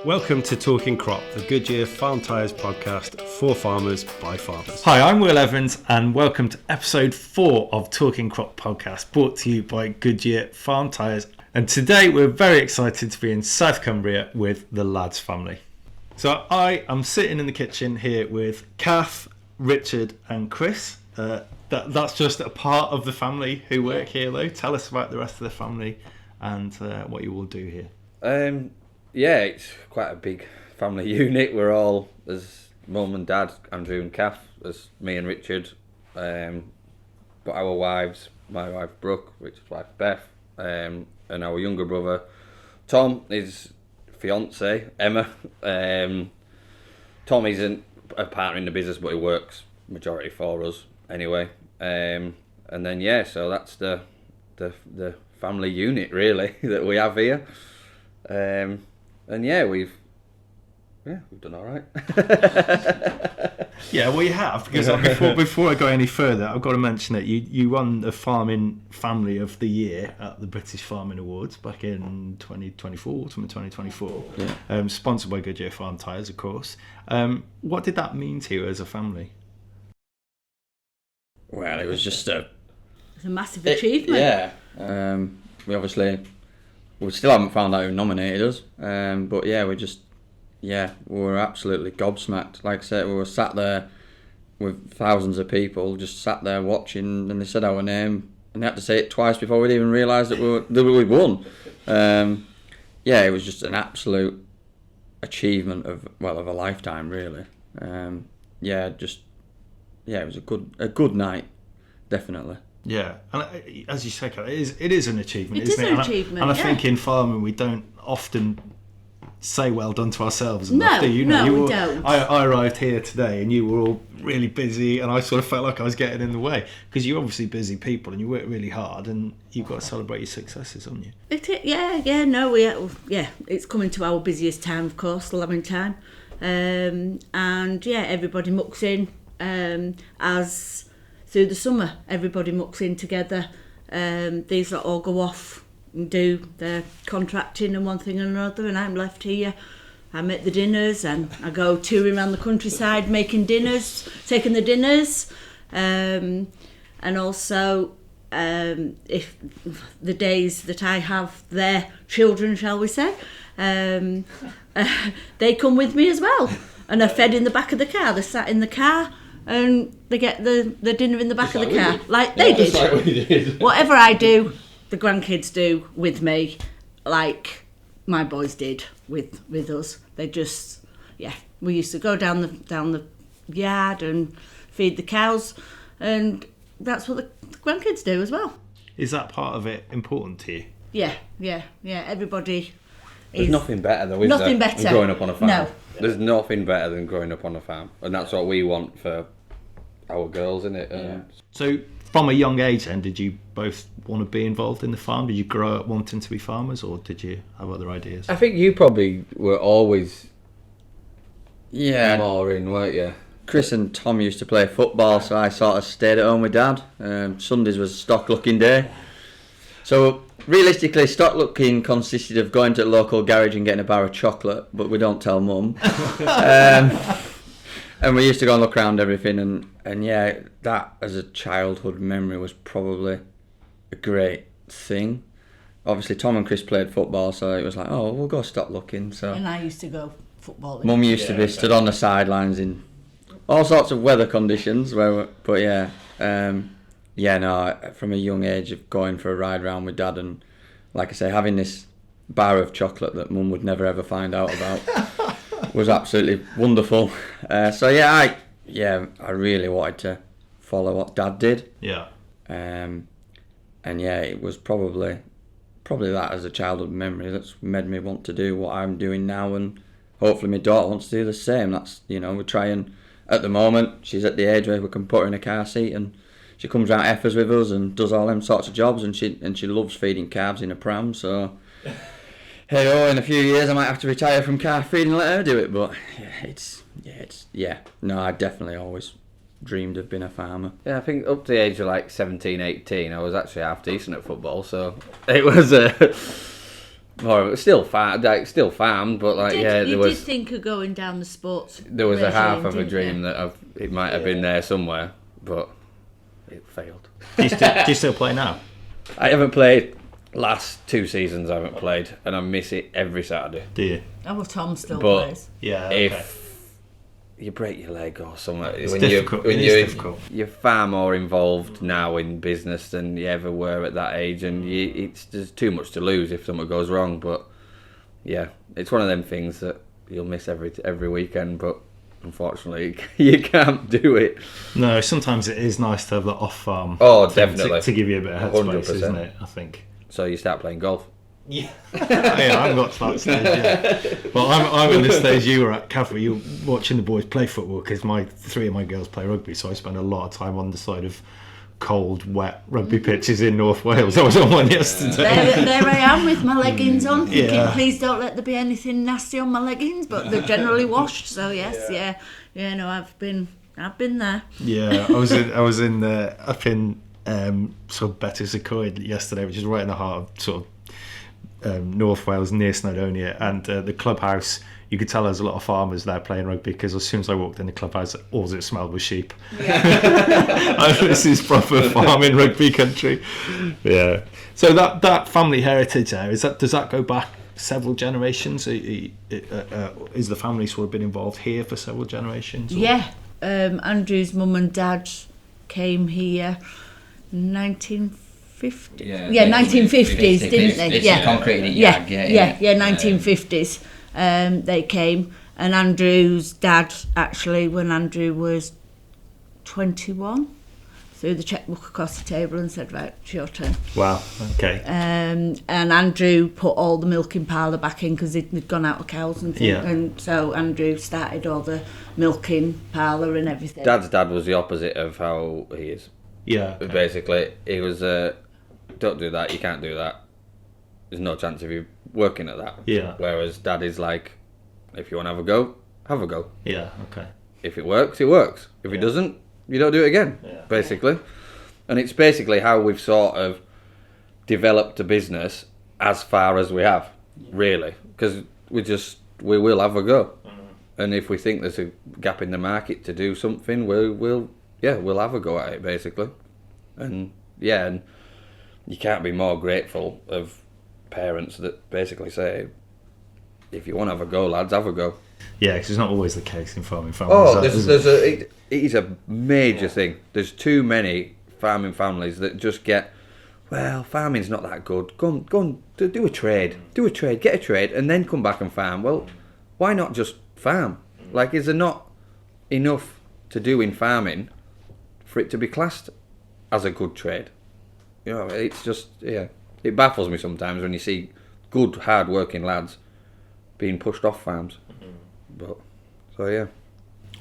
Welcome to Talking Crop, the Goodyear Farm Tires podcast for farmers by farmers. Hi, I'm Will Evans and welcome to episode 4 of Talking Crop podcast, brought to you by Goodyear Farm Tires. And today we're very excited to be in South Cumbria with the Lads family. So I am sitting in the kitchen here with Cath, Richard and Chris. That's just a part of the family who work here though. Tell us about the rest of the family and what you all do here. Yeah, it's quite a big family unit. We're all, there's mum and dad, Andrew and Cath, there's me and Richard, but our wives, my wife Brooke, Richard's wife Beth, and our younger brother Tom, his fiance Emma. Tom isn't a partner in the business, but he works majority for us anyway. And then so that's the family unit really that we have here. And we've done all right. Yeah, well, you have, because before I go any further, I've got to mention that you won the Farming Family of the Year at the British Farming Awards back in 2024, yeah. Sponsored by Goodyear Farm Tires, of course. What did that mean to you as a family? Well, it was just it's a massive achievement. We still haven't found out who nominated us, but we were absolutely gobsmacked. Like I said, we were sat there with thousands of people, just sat there watching, and they said our name, and they had to say it twice before we'd even realised that we'd won. It was just an absolute achievement of a lifetime, really. It was a good night, definitely. Yeah, and as you say, it is an achievement, It isn't is it? an achievement, and I think in farming we don't often say well done to ourselves enough, No, do you? we don't. I arrived here today and you were all really busy, and I sort of felt like I was getting in the way, because you're obviously busy people and you work really hard, and you've got to celebrate your successes, haven't you? It's coming to our busiest time, of course, lambing time. Everybody mucks in, as through the summer, everybody mucks in together. These lot all go off and do their contracting and one thing and another, and I'm left here. I make the dinners and I go touring around the countryside making dinners, taking the dinners, and also if the days that I have their children, shall we say, they come with me as well, and are fed in the back of the car. They're sat in the car and they get the dinner in the back of the car, like they did. Just like we did. Whatever I do, the grandkids do with me, like my boys did with us. They just, we used to go down the yard and feed the cows, and that's what the grandkids do as well. Is that part of it important to you? Yeah. Everybody. There's nothing better though, is nothing there, better than growing up on a farm. No. There's nothing better than growing up on a farm, and that's what we want for our girls, isn't it? So from a young age then, did you both want to be involved in the farm? Did you grow up wanting to be farmers, or did you have other ideas? I think you probably were always more in, weren't you? Chris and Tom used to play football, so I sort of stayed at home with Dad. Sundays was stock looking day. So realistically, stock looking consisted of going to the local garage and getting a bar of chocolate, but we don't tell Mum. And we used to go and look around everything, and that as a childhood memory was probably a great thing. Obviously, Tom and Chris played football, so it was like, we'll go stock looking. So, And I used to go footballing. Mum used to be stood on the sidelines in all sorts of weather conditions. From a young age of going for a ride round with Dad, and like I say, having this bar of chocolate that Mum would never ever find out about was absolutely wonderful. I really wanted to follow what Dad did. Yeah. It was probably that as a childhood memory that's made me want to do what I'm doing now, and hopefully my daughter wants to do the same. That's, we're trying at the moment. She's at the age where we can put her in a car seat and she comes around Effers with us and does all them sorts of jobs, and she loves feeding calves in a pram, so in a few years I might have to retire from calf feeding and let her do it, but I definitely always dreamed of being a farmer. Yeah, I think up to the age of like 17, 18, I was actually half decent at football, so it was more still farmed, but like You did think of going down the sports. There was a half of a didn't dream you? that it might have been there somewhere, but it failed. Do you still play now? I haven't played. Last 2 seasons I haven't played, and I miss it every Saturday. Do you? Oh, well, Tom still But plays. Yeah. Okay. If you break your leg or something, It's difficult. It is difficult. You're far more involved now in business than you ever were at that age, and there's too much to lose if something goes wrong. But yeah, it's one of them things that you'll miss every weekend, but unfortunately you can't do it. No, sometimes it is nice to have that off-farm. Oh, definitely. To give you a bit of headspace, 100%. isn't it? I think. So you start playing golf. Yeah, yeah, I've got to that stage. Yeah. Well, I'm at the stage you were at, Cath, where you're watching the boys play football because 3 of my girls play rugby, so I spend a lot of time on the side of cold, wet rugby pitches in North Wales. I was on one yesterday. There I am with my leggings on, thinking, Yeah. please don't let there be anything nasty on my leggings, but they're generally washed. So yes, yeah. No, I've been there. Yeah, I was in up in sort of Betws yesterday, which is right in the heart of sort of North Wales, near Snowdonia, and the clubhouse. You could tell there's a lot of farmers there playing rugby because as soon as I walked in the clubhouse, all it smelled was sheep. This is proper farming rugby country. Yeah. So that family heritage there, does that go back several generations? Is the family sort of been involved here for several generations? Or? Yeah. Andrew's mum and dad came here 1950. Yeah, 1950s, didn't they? It's Yeah. concrete Yeah, yag. 1950s. They came, and Andrew's dad, actually, when Andrew was 21, threw the chequebook across the table and said, right, it's your turn. Wow, okay. And Andrew put all the milking parlour back in because they'd gone out of cows and things. Yeah. And so Andrew started all the milking parlour and everything. Dad's dad was the opposite of how he is. Yeah. Okay. Basically, he was, don't do that, you can't do that. There's no chance of you working at that. Yeah. Whereas Dad is like, if you want to have a go, have a go. Yeah, okay. If it works, it works. If it doesn't, you don't do it again, Yeah. basically. And it's basically how we've sort of developed a business as far as we have, really. Because we will have a go. And if we think there's a gap in the market to do something, we'll have a go at it, basically. And and you can't be more grateful of parents that basically say, if you want to have a go, lads, have a go. Yeah, because it's not always the case in farming families. Oh, it is a major thing. There's too many farming families that just get, well, farming's not that good. Go on, do a trade. Get a trade, and then come back and farm. Well, why not just farm? Like, is there not enough to do in farming for it to be classed as a good trade? You know, it's just, it baffles me sometimes when you see good, hard-working lads being pushed off farms. But, so yeah.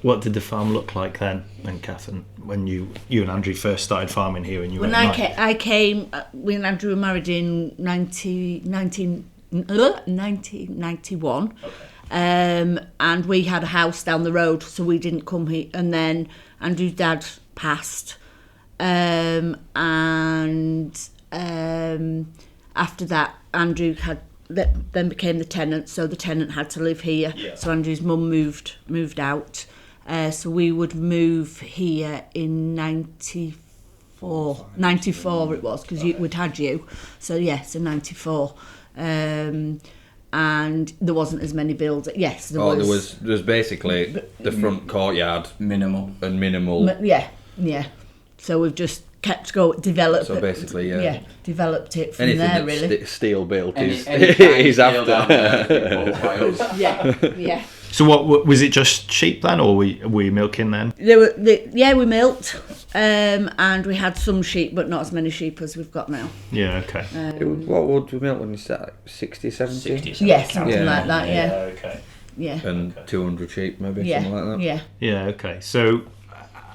What did the farm look like then, Cath, when you and Andrew first started farming here? And you When were I came, we and Andrew were married in 1991. Okay. And we had a house down the road, so we didn't come here. And then Andrew's dad passed. And after that, Andrew then became the tenant, so the tenant had to live here. Yeah. So Andrew's mum moved out. So we would move here in 94 it was, because we'd had you. So yes, in 94. And there wasn't as many builds. Yes, there was. There was basically the front courtyard Minimal. and minimal. Yeah. So we've just kept developed. So basically, developed it from anything there, that's really. steel built is Any after. Yeah. So what was it? Just sheep then, or were you milking then? We milked, and we had some sheep, but not as many sheep as we've got now. Yeah. Okay. What would we milk when you start? 60, 70? Yeah, something Yeah. like that. Yeah. Okay. Yeah. And 200 sheep, maybe, Yeah. something like that. Yeah. Yeah. Okay. So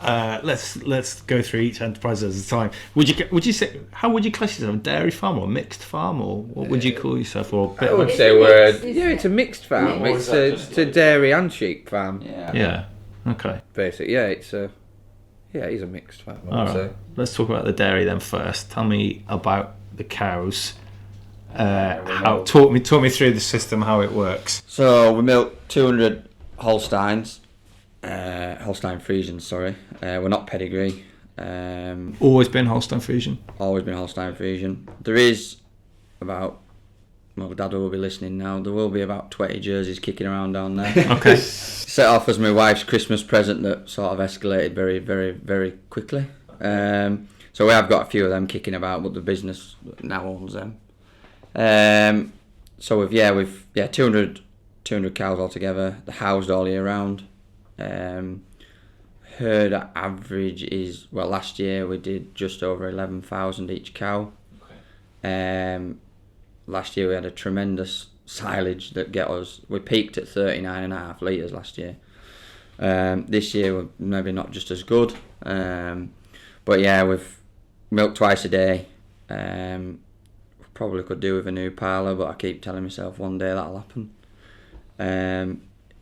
let's go through each enterprise at a time. Would you say, how would you class yourself? A dairy farm or a mixed farm, or what would you call yourself? Or a bit I would of say It's it's a mixed farm. Or It's is that a, just it's a dairy and sheep farm. yeah. Okay. Basically, it's a mixed farm. I All would right. say. Let's talk about the dairy then first. Tell me about the cows. Talk me through the system, how it works. So we milk 200 Holsteins, Holstein Friesians, sorry. We're not pedigree. Always been Holstein Friesian? Always been Holstein Friesian. There is about, well, Dad will be listening now, there will be about 20 jerseys kicking around down there. Okay. Set off as my wife's Christmas present that sort of escalated very, very, very quickly. So we have got a few of them kicking about, but the business now owns them. So we've 200 cows altogether. They're housed all year round. Herd average is, well, last year we did just over 11,000 each cow. Okay. Last year we had a tremendous silage that we peaked at 39.5 litres last year. This year we're maybe not just as good. But yeah, we've milked twice a day. Probably could do with a new parlour, but I keep telling myself one day that'll happen.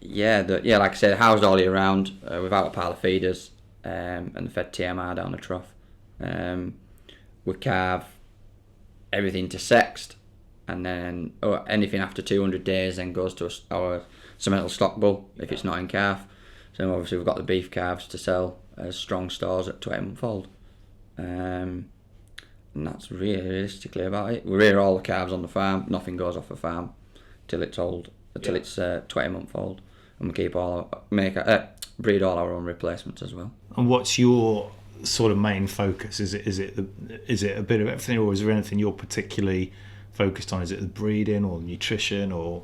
Like I said, housed all year round without a pile of feeders, and fed TMR down the trough. We calve everything to sexed, and then anything after 200 days then goes to our cemental stock bull if it's not in calf. So obviously we've got the beef calves to sell as strong stores at 20 month old. And that's really realistically about it. We rear all the calves on the farm. Nothing goes off the farm till it's old, till it's 20 month old, and we keep breed all our own replacements as well. And what's your sort of main focus? Is it a bit of everything, or is there anything you're particularly focused on? Is it the breeding or nutrition or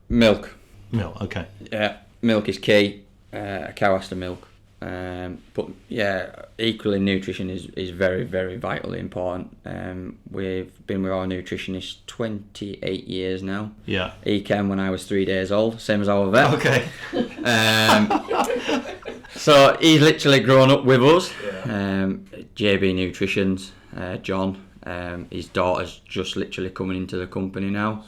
milk? Milk, okay. Yeah, milk is key. A cow has to milk. But yeah, equally nutrition is very, very vitally important. We've been with our nutritionist 28 years now. Yeah. He came when I was 3 days old, same as our vet. Okay. So he's literally grown up with us. Yeah. JB Nutrition's John. His daughter's just literally coming into the company now.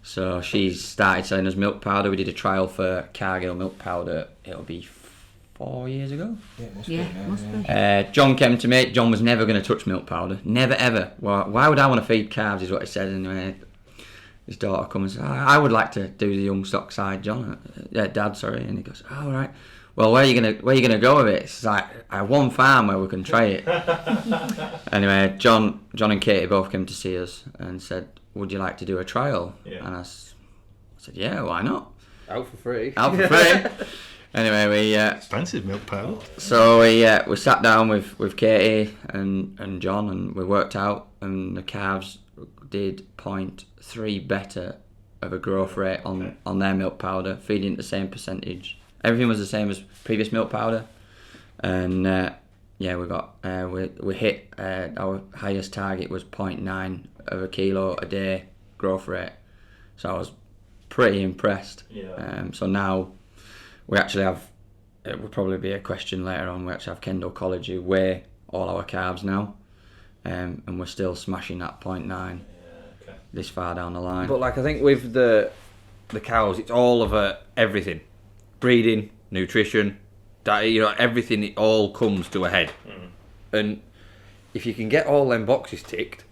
So she's started selling us milk powder. We did a trial for Cargill milk powder. It'll be 4 years ago. Yeah, must be. John came to me. John was never going to touch milk powder. Never, ever. Well, why would I want to feed calves, is what he said. And his daughter comes and says, I would like to do the young stock side, John. Dad, sorry. And he goes, oh, all right. Well, where are you gonna go with it? It's like, I have one farm where we can try it. Anyway, John and Katie both came to see us and said, would you like to do a trial? Yeah. And I said, yeah, why not? Out for free. Anyway, we expensive milk powder. So we sat down with Katie and John, and we worked out, and the calves did 0.3 better of a growth rate on their milk powder, feeding the same percentage. Everything was the same as previous milk powder, and we got we hit our highest target was 0.9 of a kilo a day growth rate. So I was pretty impressed. Yeah. So now we actually have, it will probably be a question later on, we actually have Kendal College who weigh all our calves now, and we're still smashing that 0.9 this far down the line. But like, I think with the cows, it's all of everything. Breeding, nutrition, diet, everything, it all comes to a head. And if you can get all them boxes ticked,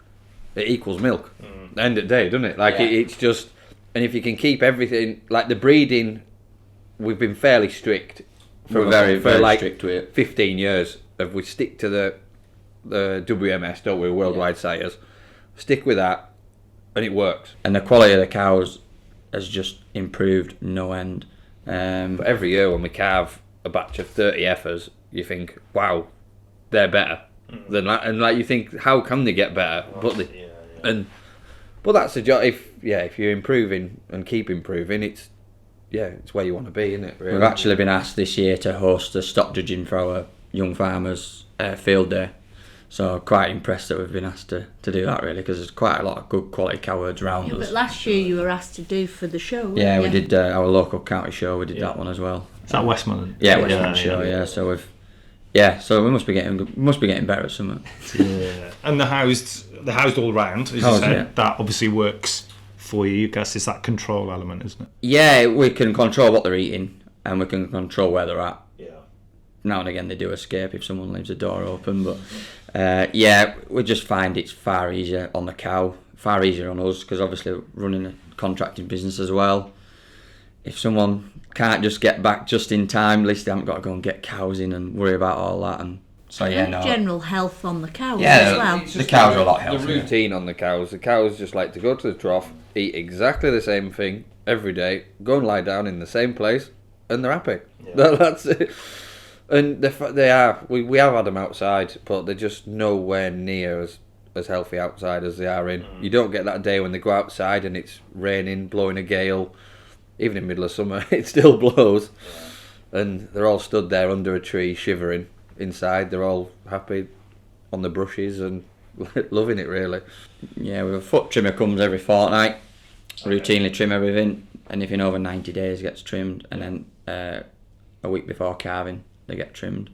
it equals milk. At the end of the day, doesn't it? Like, it's just, and if you can keep everything, like the breeding, we've been fairly strict for very strict with it. 15 years. If we stick to the WMS, don't we, worldwide sires, stick with that, and it works. And the quality of the cows has just improved no end. But every year when we calve a batch of 30 heifers, you think, wow, they're better than that, and like you think, how can they get better? But that's the job. If you're improving and keep improving, it's where you want to be, isn't it? Really? We've actually been asked this year to host a stock judging for our young farmers field day. So quite impressed that we've been asked to do that, really, because there's quite a lot of good quality cow herds around us. But last year you were asked to do for the show. Yeah, we did our local county show. We did that one as well. Is that Westmoreland? Yeah, Westmoreland show. Yeah, so so we must be getting better at something. Yeah, and the housed all round, as you said, that obviously works for you. I guess it's that control element, isn't it? Yeah, we can control what they're eating, and we can control where they're at. Yeah. Now and again they do escape if someone leaves the door open, but we just find it's far easier on the cow far easier on us because obviously running a contracting business as well. If someone can't just get back just in time, at least they haven't got to go and get cows in and worry about all that. And so General health on the cows Yeah, as well. the cows are a lot The healthier. routine on the cows just like to go to the trough, eat exactly the same thing every day, go and lie down in the same place, and they're happy. That's it. And they are. We have had them outside, but they're just nowhere near as healthy outside as they are in. You don't get that day when they go outside and it's raining, blowing a gale. Even in the middle of summer, it still blows. And they're all stood there under a tree, shivering. Inside, they're all happy on the brushes and loving it, really. Yeah, we have a foot trimmer comes every fortnight, routinely trim everything. Anything over 90 days gets trimmed, and then a week before calving, they get trimmed.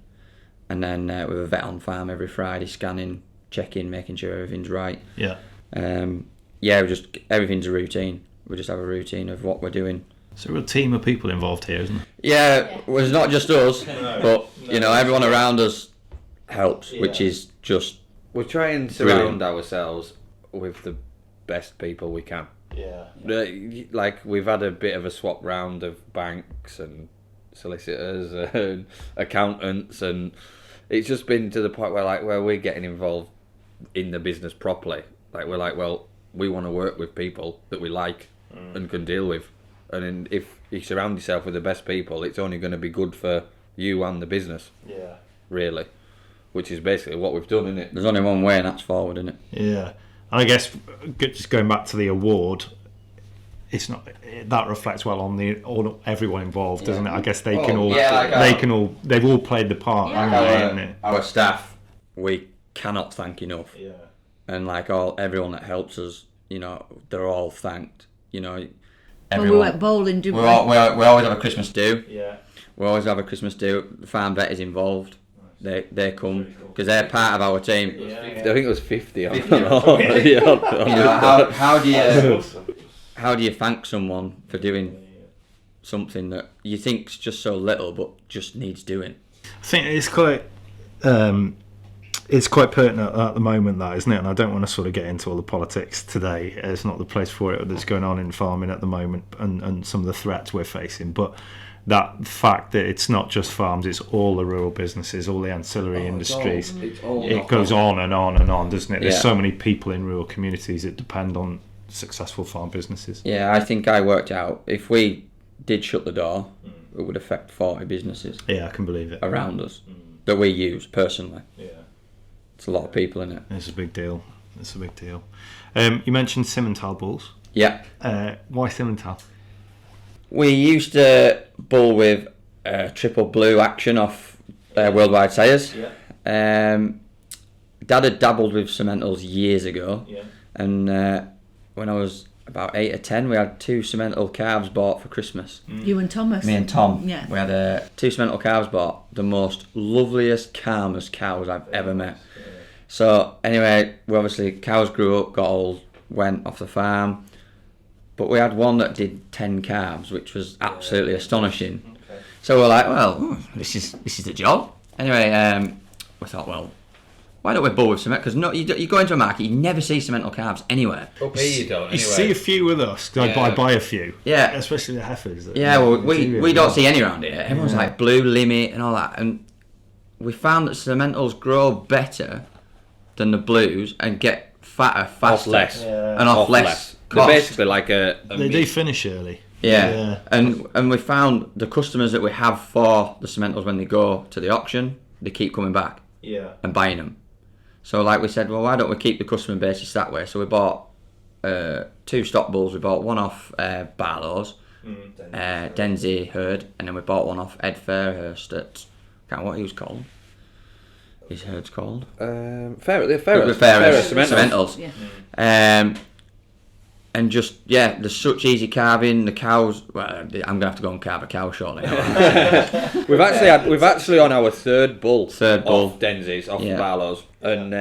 And then we have a vet on farm every Friday, scanning, checking, making sure everything's right. Yeah. Everything's a routine. We just have a routine of what we're doing. So we're a team of people involved here, isn't it? Yeah, well, it's not just us, but everyone around us helps, which is just. We try and surround ourselves with the best people we can. Yeah. Like, we've had a bit of a swap round of banks and solicitors and accountants, and it's just been to the point where we're getting involved in the business properly. Like, we're like, well, we want to work with people that we like and can deal with. And if you surround yourself with the best people, it's only going to be good for you and the business. Yeah. Really. Which is basically what we've done, isn't it? There's only one way, and that's forward, isn't it? Yeah. And I guess just going back to the award, it's not that reflects well on everyone involved, doesn't it? I guess they've all played the part, haven't they? Our staff, we cannot thank enough. Yeah. And everyone that helps us, they're all thanked. When we went bowling, didn't we? We always have a Christmas do. Yeah. We always have a Christmas do. The farm vet is involved. They come because they're part of our team. I think it was 50 on How do you thank someone for doing something that you think's just so little but just needs doing? I think it's quite pertinent at the moment, that, isn't it? And I don't want to sort of get into all the politics today. It's not the place for it that's going on in farming at the moment, and some of the threats we're facing. But that fact that it's not just farms, it's all the rural businesses, all the ancillary industries. It goes on and on and on, doesn't it? There's so many people in rural communities that depend on successful farm businesses. Yeah, I think I worked out if we did shut the door, it would affect 40 businesses. Yeah, I can believe it. Around us that we use personally. Yeah. It's a lot of people in it. It's a big deal. You mentioned Simmental bulls. Yeah. Why Simmental? We used to bull with triple blue action off Worldwide Tires. Yeah. Dad had dabbled with Simmentals years ago. Yeah. And when I was about 8 or 10, we had 2 Simmental calves bought for Christmas. You and Thomas. Me and Tom. Yeah. We had 2 Simmental calves bought. The most loveliest, calmest cows I've ever met. So anyway, cows grew up, got old, went off the farm, but we had one that did 10 calves, which was absolutely astonishing. Okay. So we're like, well, this is the job. Anyway, we thought, well, why don't we bull with cement? Because you go into a market, you never see Simmental calves anywhere. Up here you don't. Anyway. You see a few with us, because I buy a few. Yeah. Especially the heifers. Yeah, well, we don't see any around here. Everyone's like blue limit and all that, and we found that Simmentals grow better than the blues and get fatter faster. Off less. Yeah. And off less cost. They're basically like they do finish early. Yeah. And we found the customers that we have for the Simmentals, when they go to the auction, they keep coming back and buying them. So like we said, well, why don't we keep the customer basis that way? So we bought 2 stock bulls. We bought one off Barlow's, Denzi herd, and then we bought one off Ed Fairhurst at, I can't remember what he was called. His herd's called? Fairhurst Simmentals. Yeah. And just, there's such easy carving. The cows, well, I'm going to have to go and carve a cow shortly. We've actually on our third bull off Denzi's, off Barlow's, and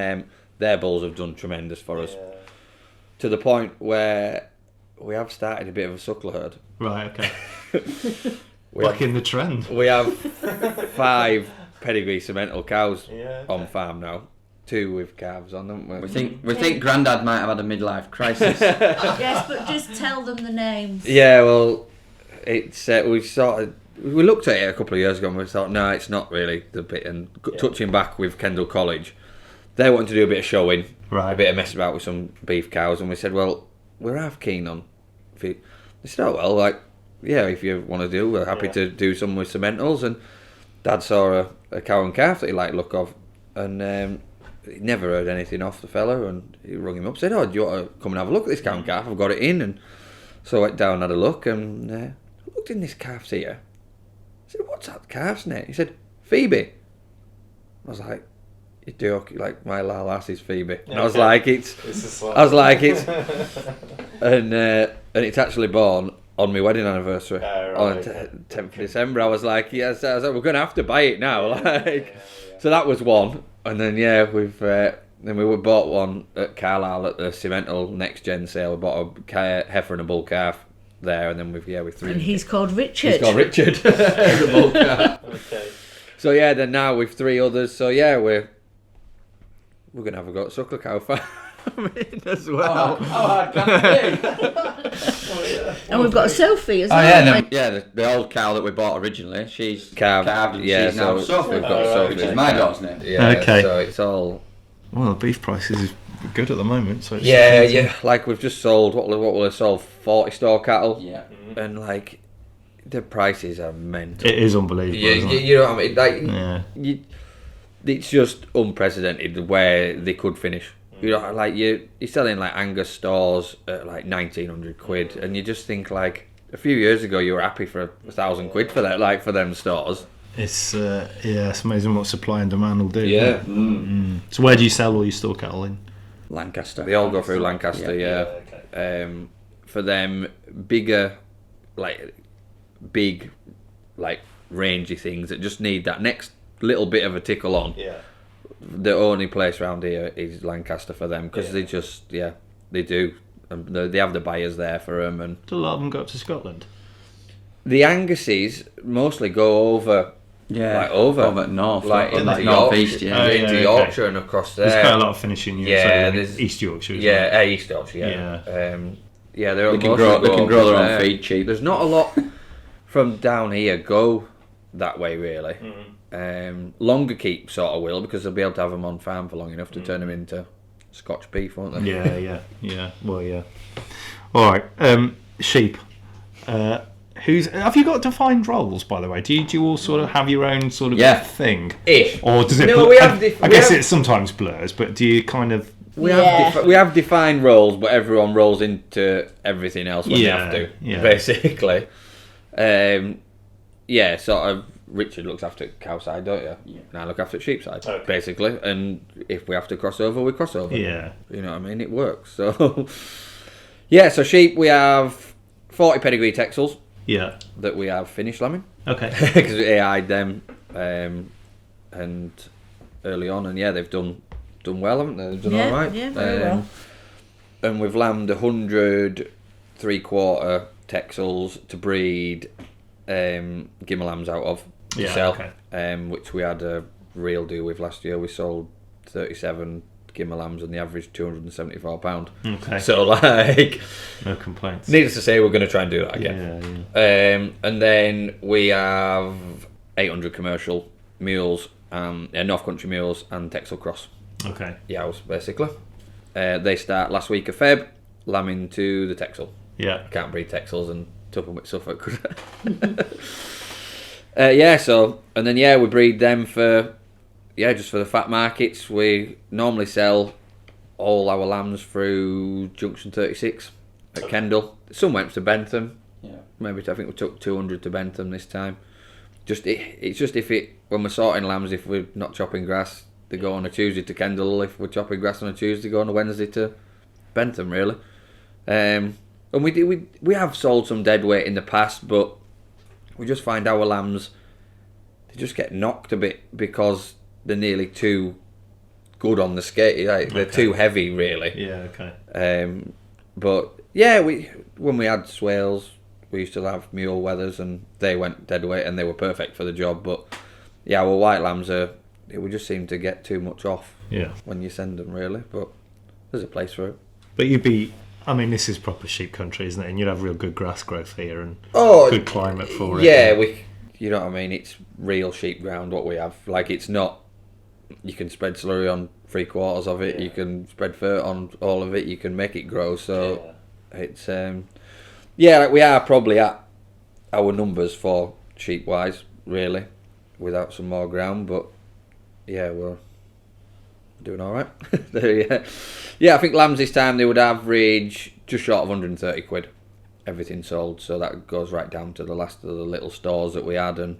their bulls have done tremendous for us. To the point where we have started a bit of a suckler herd. Right, okay. Back in the trend. We have 5 pedigree Simmental cows on farm now, 2 with calves on, don't we? We think Grandad might have had a midlife crisis. Yes, but just tell them the names. Yeah, well, it's we looked at it a couple of years ago and we thought, no, it's not really the bit. And touching back with Kendal College, they wanted to do a bit of showing, a bit of messing about with some beef cows, and we said, well, we're half keen on. They said, oh well, like, yeah, if you want to do, we're happy to do some with sementals. And Dad saw a cow and calf that he liked the look of, and he never heard anything off the fella, and he rung him up, said, oh, do you want to come and have a look at this cow and calf? I've got it in. And so I went down and had a look, and I looked in this calf's ear. I said, what's that calf's name? He said, Phoebe. I was like, you joke, like, my la lass is Phoebe. And I was like, it's and it's actually born on my wedding anniversary on 10th of December. I was like, yes, I was like, we're going to have to buy it now. So that was one. And then, then we bought one at Carlisle at the Cemental Next Gen sale. We bought a heifer and a bull calf there, and then we've 3. And he's called Richard. He's called Richard. The bull calf. Okay. So then now we've 3 others. So we're gonna have a go at suckle cow farm as well. Hard can it be? And we've got a Sophie as well. The old cow that we bought originally, she's calved. Yeah, she's now Sophie. We've got Sophie, which is my dog's name. Yeah. Okay. So it's all. Well, the beef prices are good at the moment. So It's like we've just sold what will have sold 40 store cattle. Yeah. And like the prices are mental. It is unbelievable. You know what I mean? Like it's just unprecedented where they could finish. You know, like you're selling like Angus stores at like 1,900 quid, and you just think like a few years ago you were happy for 1,000 quid for that, like for them stores. It's it's amazing what supply and demand will do. Yeah. So where do you sell all your store cattle in? Lancaster. They all go through Lancaster. Okay. For them bigger, big, rangy things that just need that next little bit of a tickle on. Yeah. The only place around here is Lancaster for them, because they just they do, and they have the buyers there for them. And Do a lot of them go up to Scotland? the Anguses mostly go over, over north, like in into northeast, into Yorkshire and across there. There's quite a lot of finishing. There's East Yorkshire. East Yorkshire. They're They can grow their own feed cheap. There's not a lot from down here go that way really. Longer keep sort of will, because they'll be able to have them on farm for long enough to turn them into Scotch beef, won't they? Yeah. Well, yeah. All right. Sheep. Have you got defined roles, by the way? Do you all sort of have your own sort of thing? Ish. Or does it? No, I guess it sometimes blurs, but do you kind of? We have defined roles, but everyone rolls into everything else when they have to, basically. Sort of. Richard looks after cow side, don't you? Yeah. And I look after sheep side, basically. And if we have to cross over, we cross over. Yeah. You know what I mean? It works. So, so sheep, we have 40 pedigree Texels. Yeah. That we have finished lambing. Okay. Because we AI'd them and early on, and they've done well, haven't they? They've done all right. Yeah, very well. And we've lambed 100 3/4 Texels to breed gimmer lambs out of to sell, which we had a real deal with last year. We sold 37 gimmer lambs and the average £274. Okay. So no complaints. Needless to say, we're going to try and do that again. And then we have 800 commercial mules, North Country mules and Texel Cross. Okay. Yows, basically. They start last week of Feb, lambing to the Texel. Yeah. Can't breed Texels and Tuppen with Suffolk, could and then we breed them for just for the fat markets. We normally sell all our lambs through Junction 36 at Kendal. Some went to Bentham. Maybe I think we took 200 to Bentham this time. It's just when we're sorting lambs, if we're not chopping grass, they go on a Tuesday to Kendal. If we're chopping grass on a Tuesday, go on a Wednesday to Bentham, really. And we have sold some dead weight in the past, but we just find our lambs, they just get knocked a bit because they're nearly too good on the scale. They're too heavy, really. Yeah, okay. But when we had swales, we used to have mule wethers, and they went dead weight, and they were perfect for the job. But our white lambs are it would just seem to get too much off Yeah. when you send them, really. But there's a place for it. But this is proper sheep country, isn't it? And you'd have real good grass growth here and Oh, good climate for it. Yeah, you know what I mean? It's real sheep ground, what we have. Like, it's not, you can spread slurry on 3/4 of it, you can spread fert on all of it, you can make it grow, so it's, like we are probably at our numbers for sheep-wise, really, without some more ground, but yeah, we're doing all right. Yeah, I think lambs this time, they would average just short of 130 quid, everything sold, so that goes right down to the last of the little stores that we had, and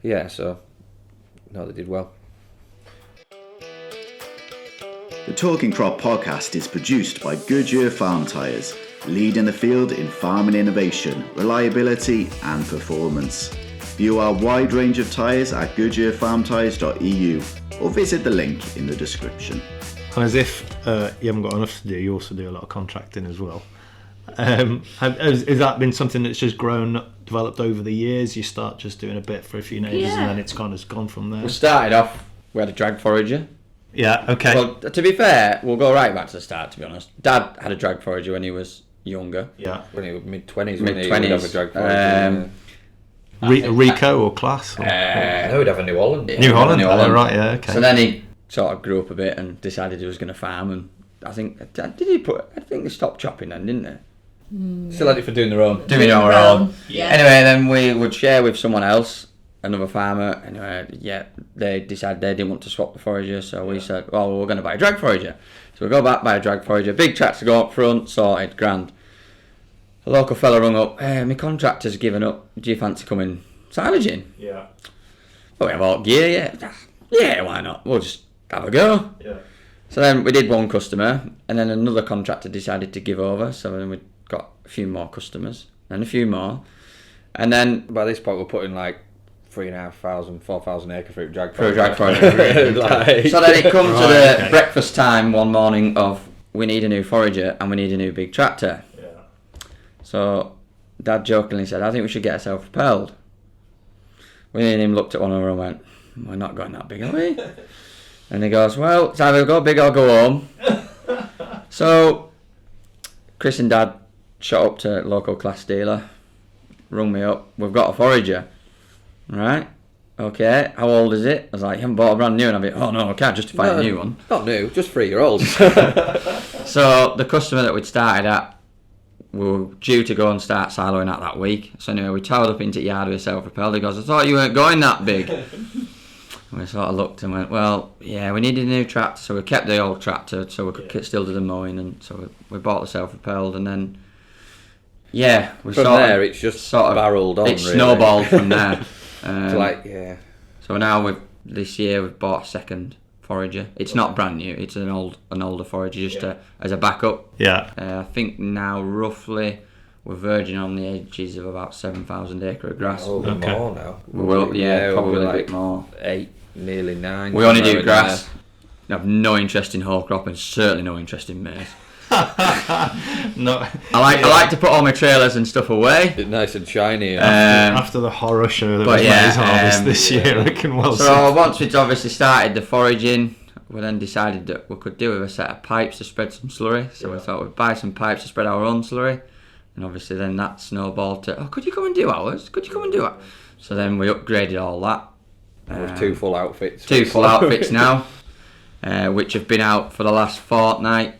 yeah, so no, they did well. The Talking Crop podcast is produced by Goodyear Farm Tires, leading the field in farming innovation, reliability and performance. View our wide range of tyres at goodyearfarmtires.eu or visit the link in the description. And as if you haven't got enough to do, you also do a lot of contracting as well. Has that been something that's just developed over the years? You start just doing a bit for a few neighbours and then it's kind of gone from there? We started off, we had a drag forager. Yeah, okay. Well, to be fair, we'll go right back to the start, to be honest. Dad had a drag forager when he was younger. Yeah. When he was mid-20s, Mid-20s. He'd have a drag forager. Rico or Class? Or, No, we'd have a New Holland. New Holland? New Holland. Oh, right, yeah, okay. So then he sort of grew up a bit and decided he was going to farm, and I think they stopped chopping then, didn't they? Still had it for doing their own. Doing our own. Yeah. Anyway, then we would share with someone else, another farmer. Anyway, they decided they didn't want to swap the forager, so we said, well, we're going to buy a drag forager. So we go back, buy a drag forager, big tractor go up front, sorted, grand. A local fella rung up, hey, my contractor's given up, do you fancy coming silaging? Yeah. Well, we have all gear, yeah, why not? We'll just have a go. Yeah. So then we did one customer, and then another contractor decided to give over, so then we got a few more customers, and a few more. And then By this point, we're putting like 3,500, 4,000 acre fruit drag for a forager. drag forager. So then it comes to the breakfast time one morning of, we need a new forager and we need a new big tractor. Yeah. So Dad jokingly said, I think we should get a self-propelled. We and him looked at one another and went, we're not going that big, are we? And he goes, well, it's either go big or go home. So Chris and Dad shot up to local Class dealer, rung me up, we've got a forager. Right, okay, how old is it? I was like, you haven't bought a brand new, and I'd be, oh no, I can't justify a new one. Not new, just 3-year-olds. So the customer that we'd started at, we were due to go and start siloing at that week. So anyway, we towed up into the yard with a self-propelled. He goes, I thought you weren't going that big. And we sort of looked and went, well, yeah, we needed a new tractor, so we kept the old tractor so we could still do the mowing, and so we bought the self-propelled, and then we From there, it's just sort of barreled on. It really. snowballed from there. It's So now this year we've bought a second forager. It's not brand new. It's an older forager just as a backup. Yeah. I think now roughly we're verging on the edges of about 7,000 acre of grass. Oh, Okay. more now. We will, probably we're a bit more. 8, nearly 9. We only do somewhere in grass. I have no interest in whole crop and certainly no interest in maize. No. I like to put all my trailers and stuff away. there. Nice and shiny. After the horror show that but was yeah, maize harvest this year, I can well see. So once we'd obviously started the foraging, we then decided that we could do with a set of pipes to spread some slurry. So we thought we'd buy some pipes to spread our own slurry. And obviously then that snowballed to, could you come and do ours? Could you come and do it? So then we upgraded all that. with 2 full outfits. 2 full outfits now, which have been out for the last fortnight.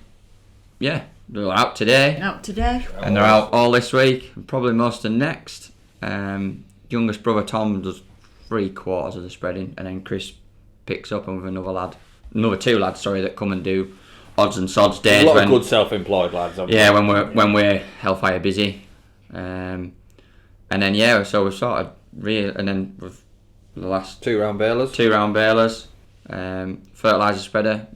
Yeah, they're out today. Out today. And they're out all this week, and probably most of next. Youngest brother Tom does 3/4 of the spreading, and then Chris picks up, and with another 2 lads, that come and do odds and sods days. A lot of good self-employed lads. Yeah, when we're hellfire busy, and then so we've sort of and then with the last 2 round balers. 2 round balers, fertiliser spreader.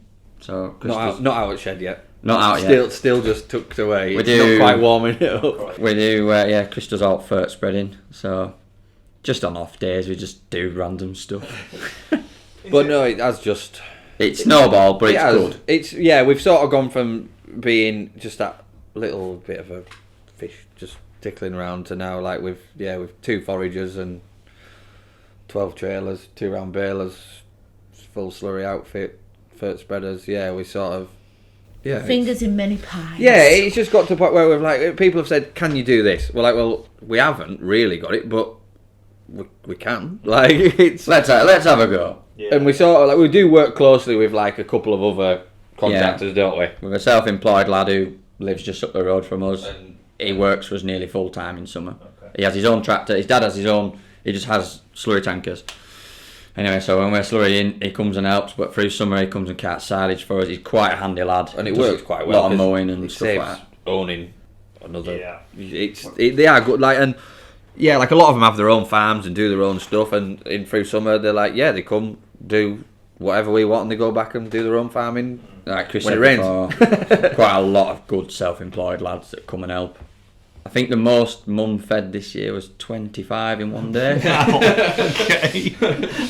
So Chris Not out at shed yet. Not out yet. Still just tucked away. We It's do- not quite warming it up. We do, Chris does all fert spreading, so just on off days we just do random stuff. But no, it has just. It's snowballed, but It it's has. good. It's we've sort of gone from being just that little bit of a fish just tickling around to now with 2 foragers and 12 trailers, 2 round balers, full slurry outfit, fert spreaders. Yeah, we sort of. Yeah, Fingers in many pies. yeah, it's just got to a point where we've like people have said, "Can you do this?" We're like, "Well, we haven't really got it, but we can." Like, it's Let's have a go. Yeah. and we sort of like we do work closely with like a couple of other contractors, don't we? With a self-employed lad who lives just up the road from us. He works for us nearly full time in summer. Okay. He has his own tractor. His dad has his own. He just has slurry tankers. Anyway, so when we're slurrying, he comes and helps. But through summer, he comes and carts silage for us. He's quite a handy lad, And it Does works quite well. A lot of 'cause mowing and it stuff saves like that. owning another. Yeah. They are good. Like, and yeah, like a lot of them have their own farms and do their own stuff. And in through summer, they're like, yeah, they come do whatever we want, and they go back and do their own farming. Like Chris When said it rains. before, quite a lot of good self-employed lads that come and help. I think the most mum fed this year was 25 in one day. Okay.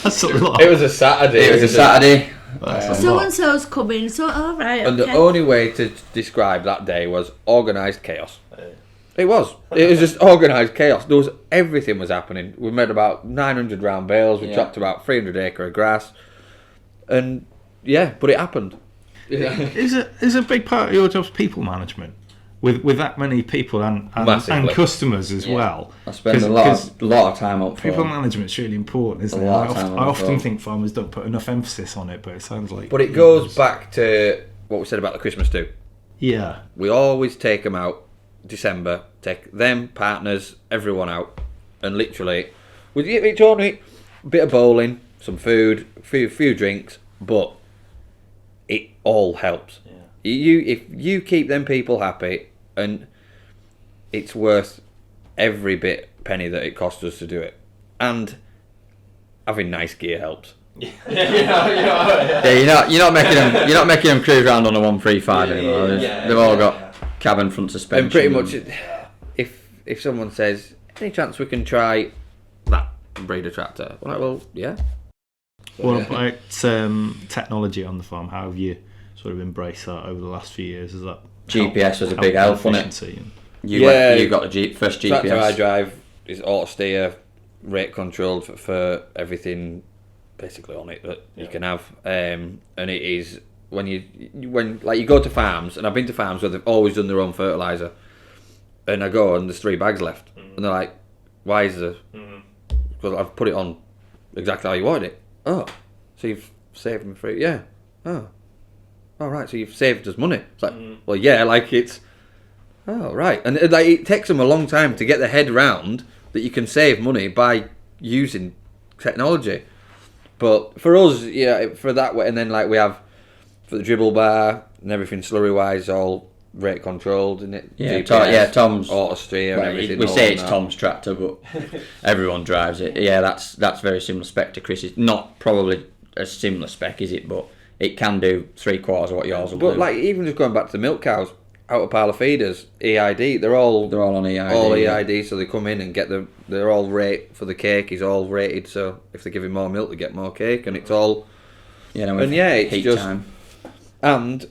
That's a lot. It was a Saturday. It was a Saturday. That's a So lot. and so's coming. So all right. And the Okay. only way to describe that day was organised chaos. It was. It was just organised chaos. Everything was happening. We made about 900 round bales. We Yeah. chopped about 300 acre of grass. And yeah, but it happened. Is a big part of your job's people management with that many people and Massively. customers as Yeah. well. I spend a lot of time up People front. management's really important, isn't A it? lot of time I on the often phone. think farmers don't put enough emphasis on it, but it sounds like. But it goes back to what we said about the Christmas do. Yeah. We always take them out December, take them, partners, everyone out, and literally, it's only a bit of bowling, some food, few drinks, but it all helps. Yeah. If you keep them people happy, and it's worth every penny that it costs us to do it, and having nice gear helps. Yeah, you're not making them cruise around on a 135 anymore. They've all got cabin front suspension. And pretty much, if someone says, any chance we can try that breeder tractor? I'm like, well, yeah. What about technology on the farm? How have you sort of embraced that over the last few years? Is that GPS was a big help, wasn't it? efficiency and- You got the first Tractor I GPS. drive is auto steer, rate controlled for everything basically on it that you can have, and it is when you go to farms, and I've been to farms where they've always done their own fertiliser, and I go and there's 3 bags left, and they're like, why is there? Because I've put it on exactly how you wanted it. Oh, so you've saved me free? Yeah. Oh, right. So you've saved us money. It's like, well, yeah, like it's. Oh, right. And like it takes them a long time to get their head round that you can save money by using technology. But for us, yeah, for that way, and then like we have for the dribble bar and everything slurry wise, all rate controlled, isn't it? Yeah, GPS, Tom's auto steer and Well, everything. we all say on it's that. Tom's tractor, but everyone drives it. Yeah, that's very similar spec to Chris's. Not probably a similar spec, is it? But it can do 3/4 of what yours will But do. like even just going back to the milk cows, out of pile of feeders, EID, they're all on EID. all yeah. EID, so they come in and get they're all rate for the cake is all rated, so if they're giving more milk they get more cake, and it's all You know, and yeah, it's heat just time. and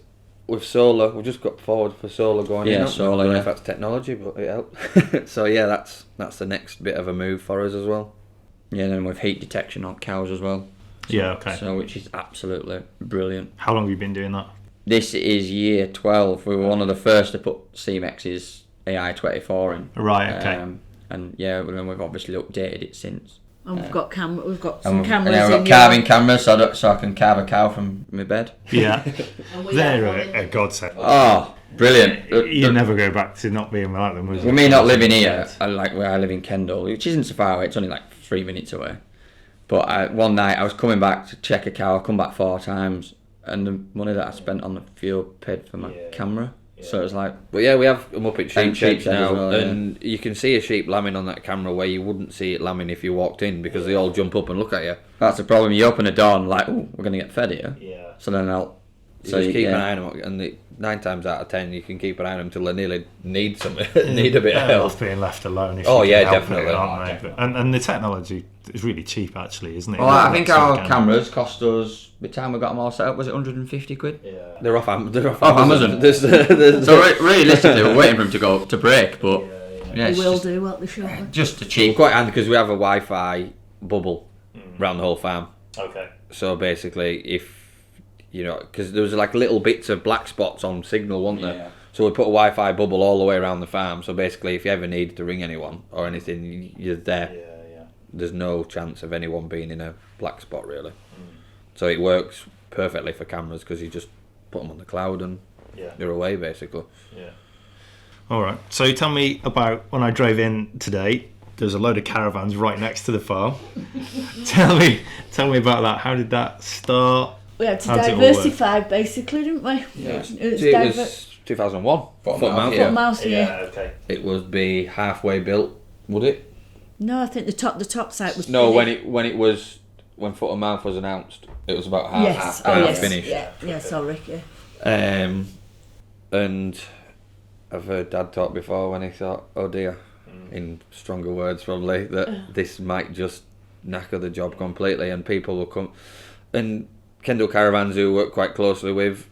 with solar, we've just got forward for solar going in. Yeah, haven't we? solar, I don't know yeah. if that's technology, but it helps. So yeah, that's the next bit of a move for us as well. Yeah, then with heat detection on cows as well. Yeah, okay. So which is absolutely brilliant. How long have you been doing that? This is year 12. We were one of the first to put CMX's AI24 in. Right, okay. And yeah, and we've obviously updated it since. And we've got We've got And some we've cameras got in carving your... cameras so I can carve a cow from my bed. Yeah. And we They're have one in- a godsend. Oh, brilliant. You never go back to not being without them. With me not living here, I live in Kendal, which isn't so far away. It's only like 3 minutes away. But one night I was coming back to check a cow. I come back 4 times, and the money that I spent on the fuel paid for my camera. So it was like, But yeah, we have them up at sheep And sheep sheds shed now, as well, yeah. and you can see a sheep lambing on that camera where you wouldn't see it lambing if you walked in, because they all jump up and look at you. that's the problem. You open a door and like, oh, we're gonna get fed here. Yeah. So then I'll. You So just keep an yeah. eye on them, and 9 times out of 10 you can keep an eye on them till they nearly need something, need a bit of They're help. off being left alone. If Oh, you yeah, can help definitely. It, aren't they? And the technology is really cheap, actually, isn't it? Well, I think Lots of our cameras. cameras cost us, by the time we got them all set up, was it 150 quid? Yeah. They're off Amazon. Amazon. There's So realistically, we're waiting for them to go to break, but yeah, We it's will just, do what they shortly. just a We're cheap. quite handy because we have a Wi-Fi bubble around the whole farm, Okay. So basically, if you know, because there was like little bits of black spots on signal, wasn't there? Yeah. So we put a Wi-Fi bubble all the way around the farm. So basically, if you ever needed to ring anyone or anything, you're there. Yeah. There's no chance of anyone being in a black spot really. So it works perfectly for cameras because you just put them on the cloud and you're away basically. Yeah. All right. So tell me about when I drove in today. There's a load of caravans right next to the farm. tell me about that. How did that start? We had to How does it all diversify, basically, didn't we? Yeah. It was 2001. Foot Foot and mouth, mouth, Foot mouse, yeah. Okay. It would be halfway built, would it? No, I think the top site was. No, finished. when Foot and Mouth was announced, it was about half, Yes. half yes. finished. Yeah. Sorry. Yeah. And I've heard Dad talk before when he thought, oh dear, in stronger words probably, that this might just knacker the job completely, and people will come. And Kendal Caravans, who we work quite closely with,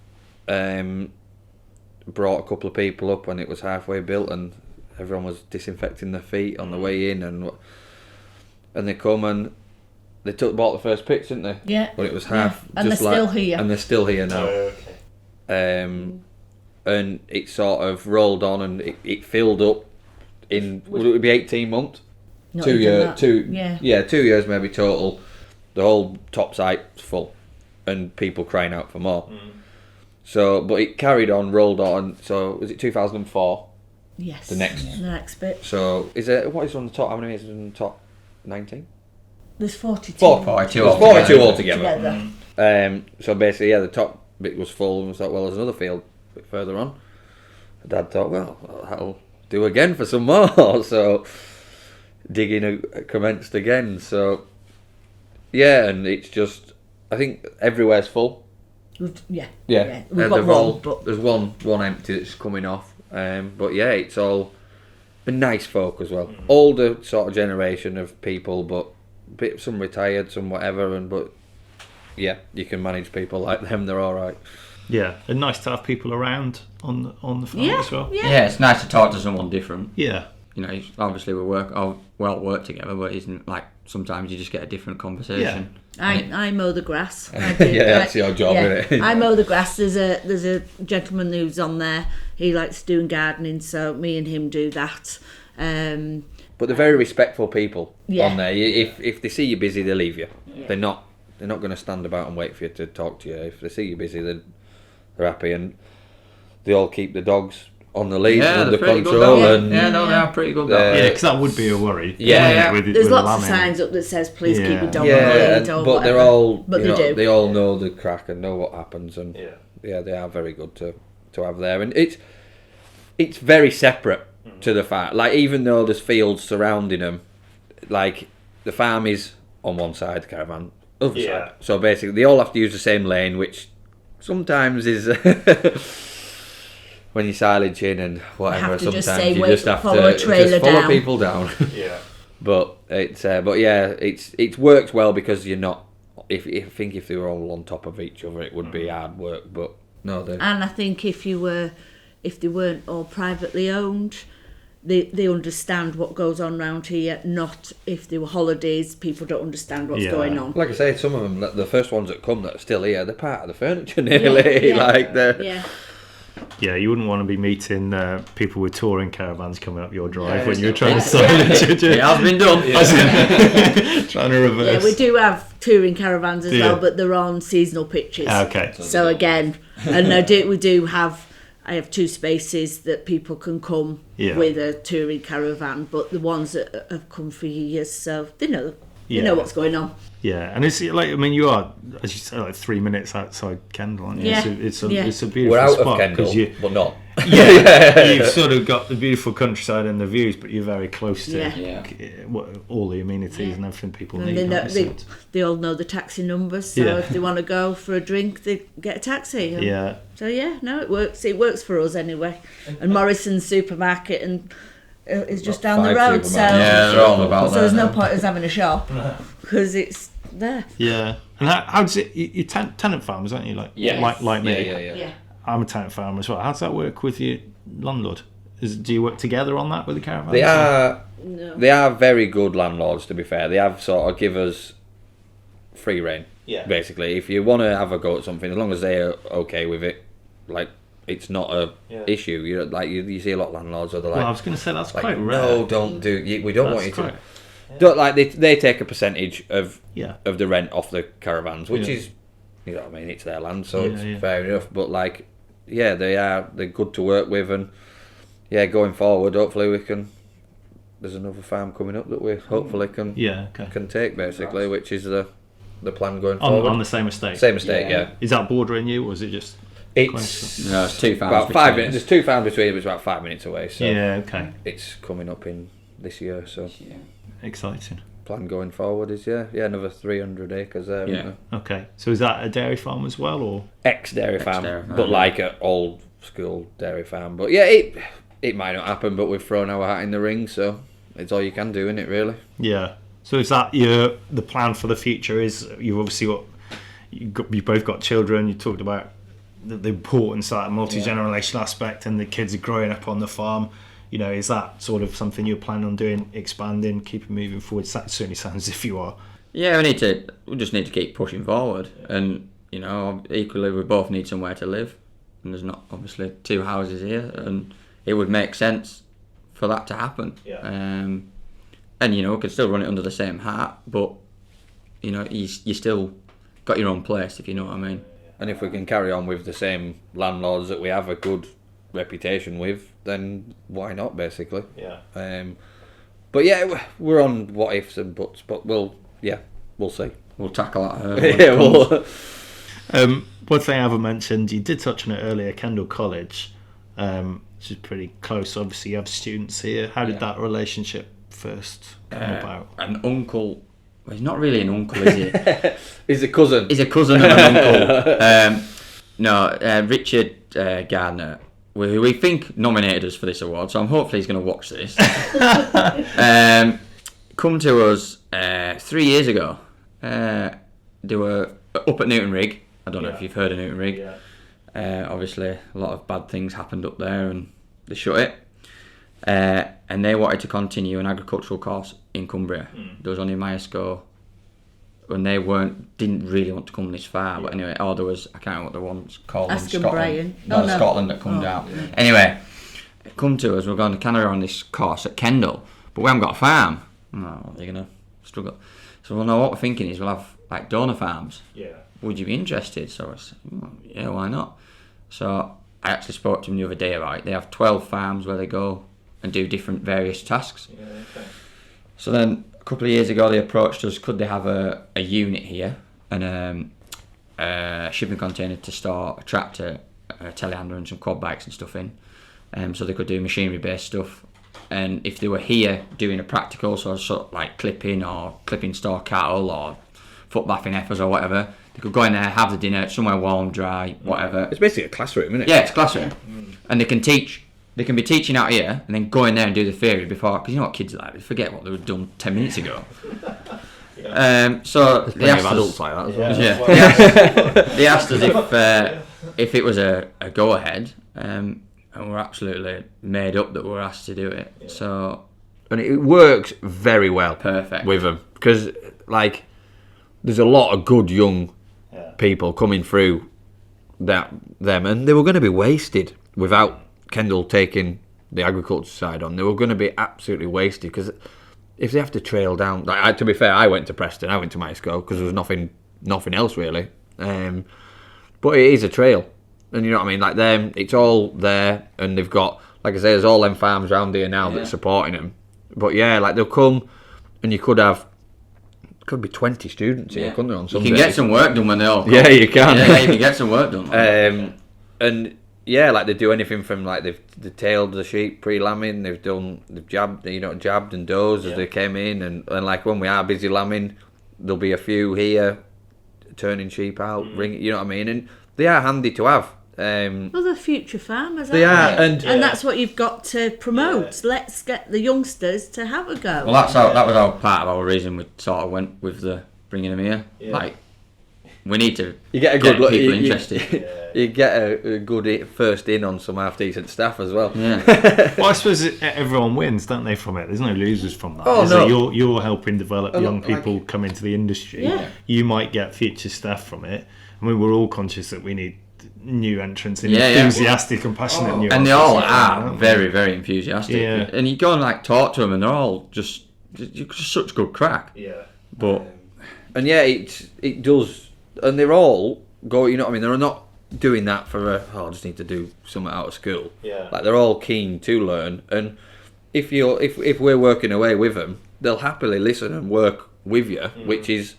brought a couple of people up when it was halfway built, and everyone was disinfecting their feet on the way in, and they come and they bought the first pitch, didn't they? Yeah. But it was half, And just they're like, still here. and they're still here now. Okay. And it sort of rolled on, and it filled up in, would it be 18 months? Not 2 even years, that. 2 Yeah. 2 years maybe total. The whole top site's full, and people crying out for more. So, but it carried on, rolled on. So, was it 2004? Yes. The next bit. So, what is on the top? How many is on the top? 19? There's 42. 42 There's 42 altogether. Together. So basically, the top bit was full, and we thought, well, there's another field a bit further on. Dad thought, well, that'll do again for some more. So digging commenced again. So and it's just, I think everywhere's full. Yeah. Yeah, We've got one, but there's one empty that's coming off. But yeah, it's all a nice folk as well. Older sort of generation of people, but some retired, some whatever, but yeah, you can manage people like them. They're all right. Yeah, and nice to have people around on the farm as well. Yeah, it's nice to talk to someone different. Yeah. You know, obviously we work together, but isn't like sometimes you just get a different conversation. I mow the grass. That's your job, isn't it? I mow the grass. There's a gentleman who's on there. He likes doing gardening, so me and him do that. But they're very respectful people Yeah. on there. If they see you busy, they leave you. Yeah. They're not going to stand about and wait for you to talk to you. If they see you busy, they're happy, and they all keep the dogs on the lead under control. They are pretty good. Yeah, because that would be a worry. Yeah. There's lots of signs up that says, "Please keep your dog on the lead," or but whatever. they're all. But they all know the crack and know what happens, and they are very good to have there, and it's very separate to the farm. Like, even though there's fields surrounding them, like the farm is on one side, the caravan other side. So basically, they all have to use the same lane, which sometimes is when you silage in and whatever. Sometimes you just have to just follow people down. Yeah. But it works well because you're not. If they were all on top of each other, it would be hard work. But no, and I think if they weren't all privately owned, they understand what goes on around here. Not if they were holidays, people don't understand what's going on. Like I say, some of them, the first ones that come that are still here, they're part of the furniture nearly. Yeah, you wouldn't want to be meeting people with touring caravans coming up your drive when you're trying to silage it. It has been done. Trying to reverse. Yeah, we do have touring caravans as well, but they're on seasonal pitches. Okay. So again, and I have 2 spaces that people can come with a touring caravan, but the ones that have come for years, so they know what's going on. Yeah, and it's like, I mean, you are, as you say, like 3 minutes outside Kendal, aren't you? Yeah. It's a beautiful We're out spot. of Kendal, but not. You've sort of got the beautiful countryside and the views, but you're very close to all the amenities and everything people need. They all know the taxi numbers, so if they want to go for a drink, they get a taxi. So it works. It works for us anyway. And Morrison's supermarket is just down the road, so they're all about so there's no point us having a shop because it's there. Yeah. And how does it? You're tenant farmers, aren't you? Like me. Yeah. I'm a tenant farmer as well. How does that work with your landlord? Do you work together on that with the caravan? They are very good landlords, to be fair. They have sort of give us free reign. Yeah. Basically, if you want to have a go at something, as long as they're okay with it, like it's not a issue. You know, like you see a lot of landlords where they're like, Well, I was going to say that's like, quite rare. no, don't do. We don't want you to. Quite- Don't like they take a percentage of Yeah. of the rent off the caravans, which Yeah. is, you know what I mean, it's their land, so Yeah, it's yeah. fair enough. But like, yeah, they're good to work with, and yeah, going forward, hopefully we can. There's another farm coming up that we hopefully can can take basically, which is the plan going forward. On the same estate. Same estate, yeah. Is that bordering you, or is it just? It's No, it's 2 farms. about 5 between minutes. us. There's 2 farms between them. It's about 5 minutes away. So Yeah. Okay. it's coming up in this year. So Exciting. plan going forward is another 300 acres there. Yeah. isn't there? Okay. So is that a dairy farm as well, or? Ex-dairy farm, Ex-dairy farm, but yeah. like an old school dairy farm. But yeah, it might not happen, but we've thrown our hat in the ring, so it's all you can do, isn't it, really? Yeah. So is that the plan for the future? Is you've obviously you both got children. You talked about the importance of that multi-generational aspect, and the kids are growing up on the farm. You know, is that sort of something you're planning on doing, expanding, keeping moving forward? That certainly sounds as if you are. Yeah, we just need to keep pushing forward, and you know, equally we both need somewhere to live, and there's not obviously 2 houses here, and it would make sense for that to happen. Yeah. And you know, we could still run it under the same hat, but you know, you still got your own place, if you know what I mean. And if we can carry on with the same landlords that we have a good reputation with, then why not, basically? Yeah. But yeah, we're on what ifs and buts, but we'll see. We'll tackle that hurdle. Yeah, well, One thing I haven't mentioned, you did touch on it earlier, Kendal College, which is pretty close. Obviously, you have students here. How did that relationship first come about? An uncle. Well, he's not really an uncle, is he? he's a cousin. He's a cousin of an uncle. Richard Gardner, who we think nominated us for this award, so I'm hopefully he's going to watch this. Come to us 3 years ago. They were up at Newtonrigg. I don't know if you've heard of Newtonrigg. Obviously, a lot of bad things happened up there, and they shut it. And they wanted to continue an agricultural course in Cumbria. There was only Myesco, and they didn't really want to come this far. But anyway, there was, I can't remember what the one's called. Ask in him, Scotland. Brian. No, No. Scotland that come down. Anyway, come to us. We're going to Canada on this course at Kendal, but we haven't got a farm. No, they're gonna struggle. So well, no, what we're thinking is we'll have like donor farms. Yeah. Would you be interested? So I said, yeah, why not? So I actually spoke to them the other day. Right, they have 12 farms where they go and do different various tasks. Yeah, okay. So then a couple of years ago they approached us, could they have a unit here and a shipping container to store a tractor, a telehandler and some quad bikes and stuff in, so they could do machinery based stuff. And if they were here doing a practical, so sort of like clipping store cattle or foot bathing heifers or whatever, they could go in there, have the dinner somewhere warm, dry, whatever. It's basically a classroom, isn't it? Yeah, it's a classroom. And they can teach. They can be teaching out here and then go in there and do the theory before, because you know what kids are like, they forget what they were done 10 minutes ago. So they asked us, adults like that as well. yeah, they asked us if it was a go ahead, and we're absolutely made up that we're asked to do it. So And it works very well. Perfect. With them, because like there's a lot of good young people coming through them, and they were going to be wasted without Kendal taking the agriculture side on. They were going to be absolutely wasted, because if they have to trail down, like, to be fair, I went to Preston, I went to Myesco because there was nothing else really. But it is a trail, and you know what I mean. Like them, it's all there, and they've got, like I say, there's all them farms around here now that's supporting them. But yeah, like they'll come, and you could be 20 students here, couldn't there? On some you can days. get some work done when they all come. Yeah, you can. Yeah, you can get some work done. And yeah, like they do anything from like they've tailed the sheep pre-lambing, they've jabbed and dozed as they came in, and like when we are busy lambing, there'll be a few here turning sheep out, ring, you know what I mean, and they are handy to have. Well, they're future farmers, They aren't are, they? And that's what you've got to promote. Let's get the youngsters to have a go. Well, that was our part of our reason we sort of went with the bringing them here. Like, we need to You get a good look. people interested. You get a good first in on some half decent staff as well. Yeah. Well, I suppose everyone wins, don't they, from it? There's no losers from that. Oh, is no. there? You're helping develop young like- people come into the industry. Yeah. You might get future staff from it. I mean, we're all conscious that we need new entrants and Yeah, yeah. enthusiastic and passionate new And they all entrants, are aren't they? very, very enthusiastic. Yeah. And you go and like talk to them, and they're all just such good crack. Yeah. But And yeah, it does, and they're all go. You know what I mean? They're not doing that for I just need to do something out of school. Yeah. Like they're all keen to learn, and if we're working away with them, they'll happily listen and work with you, which is,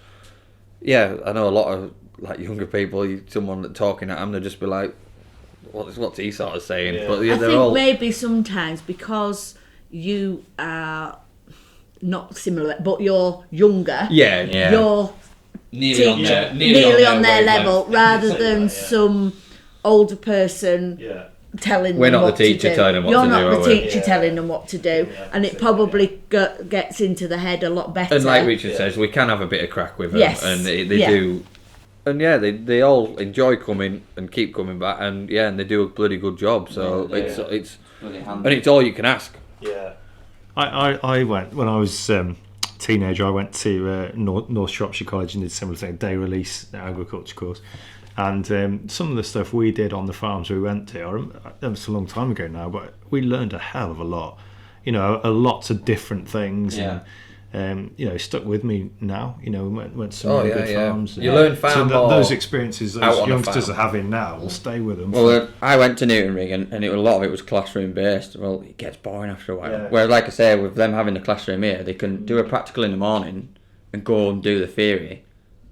yeah. I know a lot of like younger people. Someone that talking at them, they'll just be like, "What's he sort of saying?" Yeah. But yeah, I they're think all. maybe sometimes because you are not similar, but you're younger. Yeah, Yeah. You're nearly on their level, rather than some older person Yeah. telling We're them not what the teacher to do. telling them what You're to not do, the are we? teacher Yeah. telling them what to do, Yeah, and it probably gets into the head a lot better. And like Richard says, we can have a bit of crack with them, Yes. and they Yeah. do. And yeah, they all enjoy coming and keep coming back, and yeah, and they do a bloody good job. So Yeah, yeah. it's and it's all you can ask. Yeah. I went, when I was teenager, I went to North Shropshire College and did similar thing, day release agriculture course. And some of the stuff we did on the farms we went to, that was a long time ago now, but we learned a hell of a lot. You know, lots of different things. Yeah. And, you know, stuck with me now. You know, went to some Oh, really yeah, good yeah. farms. You learn far so more those experiences out those on a youngsters farm. are having now will stay with them. Well, I went to Newtonrig and a lot of it was classroom based. Well, it gets boring after a while. Yeah. Whereas, like I say, with them having the classroom here, they can do a practical in the morning and go and do the theory,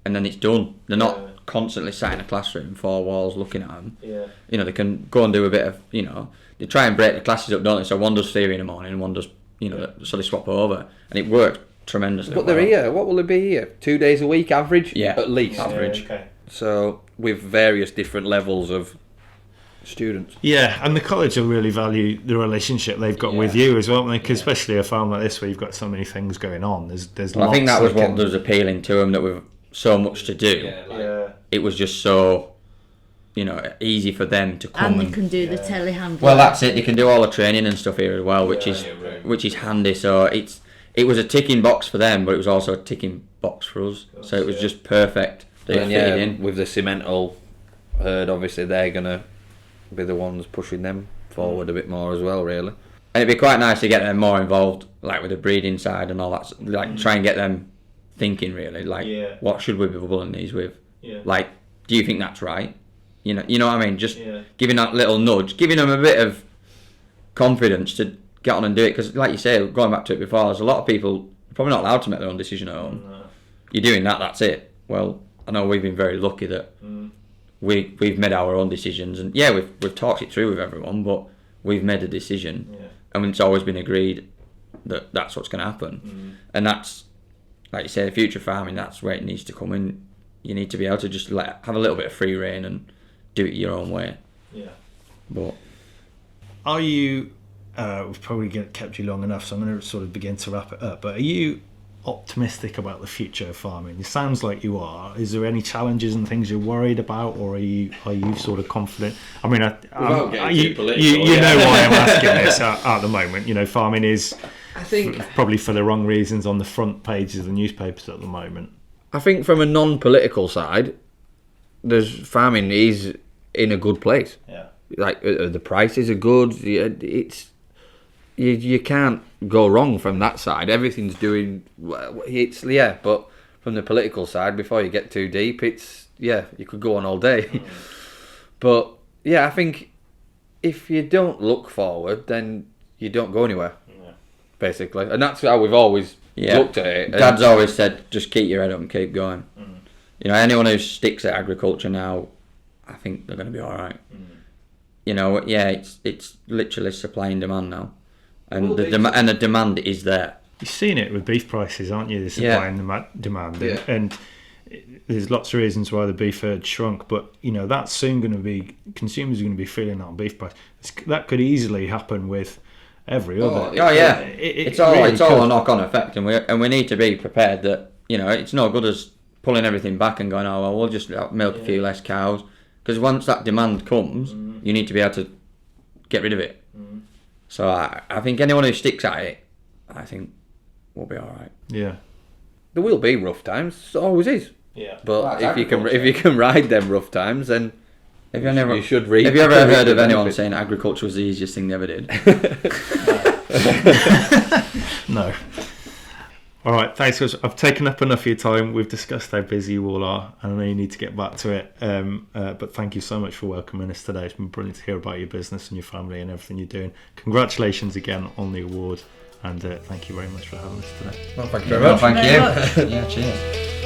and then it's done. They're not constantly sat in a classroom, four walls looking at them. Yeah. You know, they can go and do a bit of, you know, they try and break the classes up, don't they? So one does theory in the morning and one does, you know, so they swap over, and it works tremendously. But they're well. here. What will they be here? 2 days a week average? Yeah. At least. Average. Okay. So with various different levels of students. Yeah, and the college will really value the relationship they've got with you as well, because especially a farm like this where you've got so many things going on. There's Well, I lots think that was they what can- was appealing to them, that we've so much to do. It was just so, you know, easy for them to come. and they can do the telehandler. Well, that's it. They can do all the training and stuff here as well, which is handy. So it was a ticking box for them, but it was also a ticking box for us. So it was just perfect. They And fitted yeah, in. with the Cemental herd, obviously they're gonna be the ones pushing them forward a bit more as well, really. And it'd be quite nice to get them more involved, like with the breeding side and all that. Like try and get them thinking really, like what should we be bulling these with? Like, do you think that's right? You know what I mean? Just giving that little nudge, giving them a bit of confidence to get on and do it. Because, like you say, going back to it before, there's a lot of people probably not allowed to make their own decision at home. No. You're doing that, that's it. Well, I know we've been very lucky that we've made our own decisions, and yeah, we've talked it through with everyone, but we've made a decision, and it's always been agreed that that's what's going to happen, and that's, like you say, the future farming. That's where it needs to come in. You need to be able to just have a little bit of free rein and do it your own way. Yeah. But are you? We've probably kept you long enough, so I'm going to sort of begin to wrap it up. But are you optimistic about the future of farming? It sounds like you are. Is there any challenges and things you're worried about, or are you sort of confident? I mean, you know why I'm asking this at the moment. You know, farming is, I think, probably for the wrong reasons, on the front pages of the newspapers at the moment. I think from a non-political side, farming is in a good place. Yeah. Like the prices are good. You can't go wrong from that side. Everything's doing. But from the political side, before you get too deep, you could go on all day. But yeah, I think if you don't look forward, then you don't go anywhere. Basically, and that's how we've always looked at it. Dad's always said, just keep your head up and keep going. You know, anyone who sticks at agriculture now, I think they're going to be all right. You know, it's literally supply and demand now, and the demand is there. You've seen it with beef prices, aren't you? The supply and the demand, and there's lots of reasons why the beef herd shrunk. But you know, that's soon going to be, consumers are going to be feeling that on beef price. That could easily happen with every other. It's all a knock-on effect, and we need to be prepared that, you know, it's no good as pulling everything back and going, oh well, we'll just milk a few less cows, because once that demand comes, you need to be able to get rid of it. So I think anyone who sticks at it, I think we'll be all right. Yeah. There will be rough times. It always is. Yeah. But if you can ride them rough times, then you should read. Have you ever heard of anyone saying agriculture was the easiest thing they ever did? No. All right, thanks, guys. I've taken up enough of your time. We've discussed how busy you all are, and I know you need to get back to it. But thank you so much for welcoming us today. It's been brilliant to hear about your business and your family and everything you're doing. Congratulations again on the award, and thank you very much for having us today. Well, thank you very much. Thank you. Yeah, cheers.